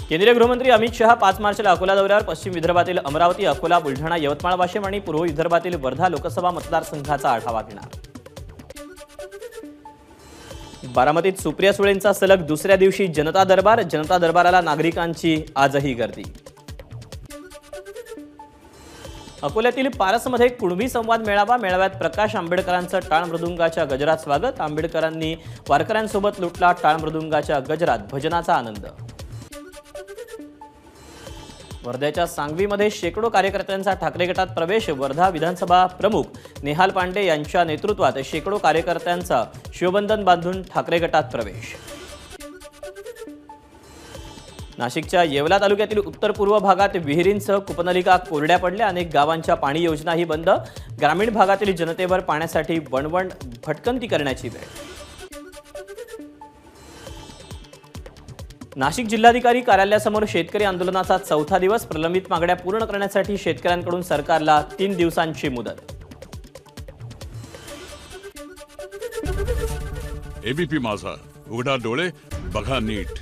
केंद्रीय गृहमंत्री अमित शहा 5 मार्चला अकोला दौऱ्यावर पश्चिम विदर्भातील अमरावती, अकोला, बुलढाणा, यवतमाळ, वाशिम आणि पूर्व विदर्भातील वर्धा लोकसभा मतदारसंघाचा आढावा घेणार। बारामतीत सुप्रिया सुळेंचा सलग दुसऱ्या दिवशी जनता दरबार। जनता दरबाराला नागरिकांची आजही गर्दी। अकोल्यातील पारसमध्ये कुणबी संवाद मेळावा। मेळाव्यात प्रकाश आंबेडकरांचं टाळ मृदुंगाच्या गजरात स्वागत। आंबेडकरांनी वारकऱ्यांसोबत लुटला टाळ मृदुंगाच्या गजरात भजनाचा आनंद। वर्ध्याच्या सांगवीमध्ये शेकडो कार्यकर्त्यांचा ठाकरे गटात प्रवेश। वर्धा विधानसभा प्रमुख नेहाल पांडे यांच्या नेतृत्वात शेकडो कार्यकर्त्यांचा शिवबंधन बांधून ठाकरे गटात प्रवेश। नाशिकच्या येवला तालुक्यातील उत्तर पूर्व भागात विहिरींसह कूपनलिका कोरड्या पडल्या। अनेक गावांच्या पाणी योजनाही बंद। ग्रामीण भागातील जनतेवर पाण्यासाठी वणवण भटकंती करण्याची वेळ। नाशिक जिल्हाधिकारी कार्यालयासमोर शेतकरी आंदोलनाचा चौथा दिवस। प्रलंबित मागण्या पूर्ण करण्यासाठी शेतकऱ्यांकडून सरकारला 3 दिवसांची मुदत। एबीपी माझा, उघडा डोळे बघा नीट।